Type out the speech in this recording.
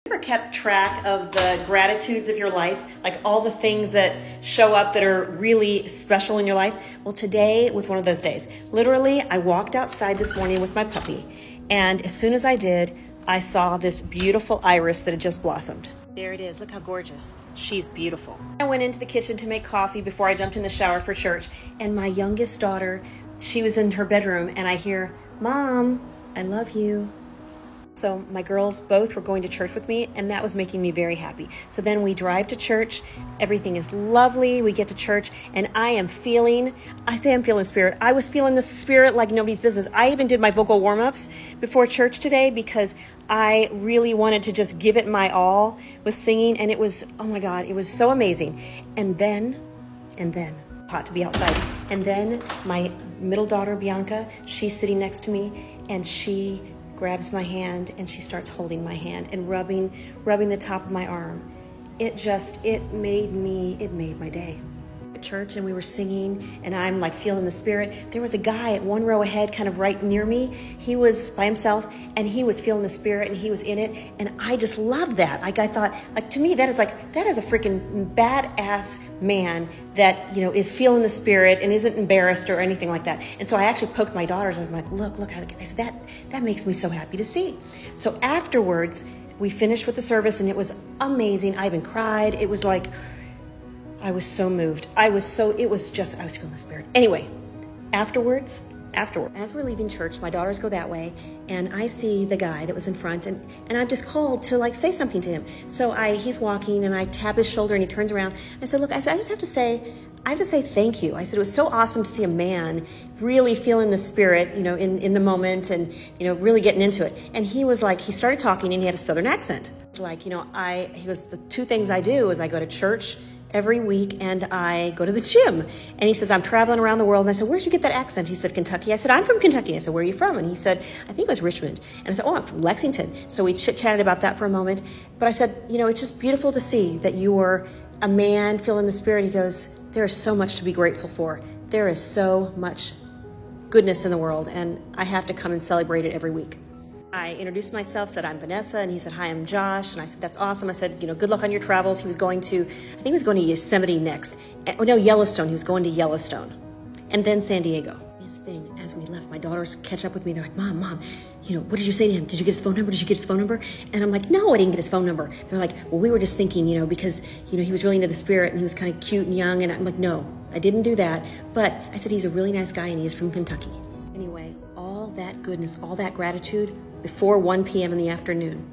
Ever kept track of the gratitudes of your life, like all the things that show up that are really special in your life? Well, today was one of those days. Literally, I walked outside this morning with my puppy, and as soon as I did, I saw this beautiful iris that had just blossomed. There it is. Look how gorgeous. She's beautiful. I went into the kitchen to make coffee before I jumped in the shower for church, and my youngest daughter, she was in her bedroom, and I hear, "Mom, I love you." So my girls both were going to church with me, and that was making me very happy. So then we drive to church. Everything is lovely. We get to church, and I'm feeling spirit. I was feeling the spirit like nobody's business. I even did my vocal warm-ups before church today because I really wanted to just give it my all with singing, and it was, oh my God, it was so amazing. And then, hot to be outside. And then my middle daughter, Bianca, she's sitting next to me, and she grabs my hand and she starts holding my hand and rubbing the top of my arm. It made my day. At church, and we were singing, and I'm like feeling the spirit. There was a guy at one row ahead, kind of right near me. He was by himself, and he was feeling the spirit, and he was in it, and I just loved that. Like, I thought, like, to me, that is a freaking badass man that, you know, is feeling the spirit and isn't embarrassed or anything like that. And so I actually poked my daughters. I was like, look, I said, that makes me so happy to see. So afterwards, we finished with the service, and it was amazing. I even cried. It was like, I was so moved. I was feeling the spirit. Anyway, afterwards, as we're leaving church, my daughters go that way, and I see the guy that was in front, and I'm just called to like say something to him. So he's walking, and I tap his shoulder, and he turns around. I said, look, I just have to say thank you. I said, it was so awesome to see a man really feeling the spirit, you know, in the moment, and, you know, really getting into it. And he was like, he started talking, and he had a Southern accent. It's like, you know, he goes, the two things I do is I go to church every week, and I go to the gym. And he says, I'm traveling around the world. And I said, where'd you get that accent? He said, Kentucky. I said, I'm from Kentucky. I said, where are you from? And he said, I think it was Richmond. And I said, oh, I'm from Lexington. So we chit-chatted about that for a moment. But I said, you know, it's just beautiful to see that you were a man feeling the spirit. He goes, there is so much to be grateful for. There is so much goodness in the world, and I have to come and celebrate it every week. I introduced myself, said I'm Vanessa, and he said, hi, I'm Josh. And I said, that's awesome. I said, you know, good luck on your travels. He was going to, I think he was going to Yosemite next. Oh no, Yellowstone. He was going to Yellowstone. And then San Diego. This thing, as we left, my daughters catch up with me. They're like, Mom, you know, what did you say to him? Did you get his phone number? And I'm like, no, I didn't get his phone number. They're like, well, we were just thinking, you know, because, you know, he was really into the spirit, and he was kind of cute and young. And I'm like, no, I didn't do that. But I said, he's a really nice guy, and he is from Kentucky. Anyway, all that goodness, all that gratitude before 1 p.m. in the afternoon.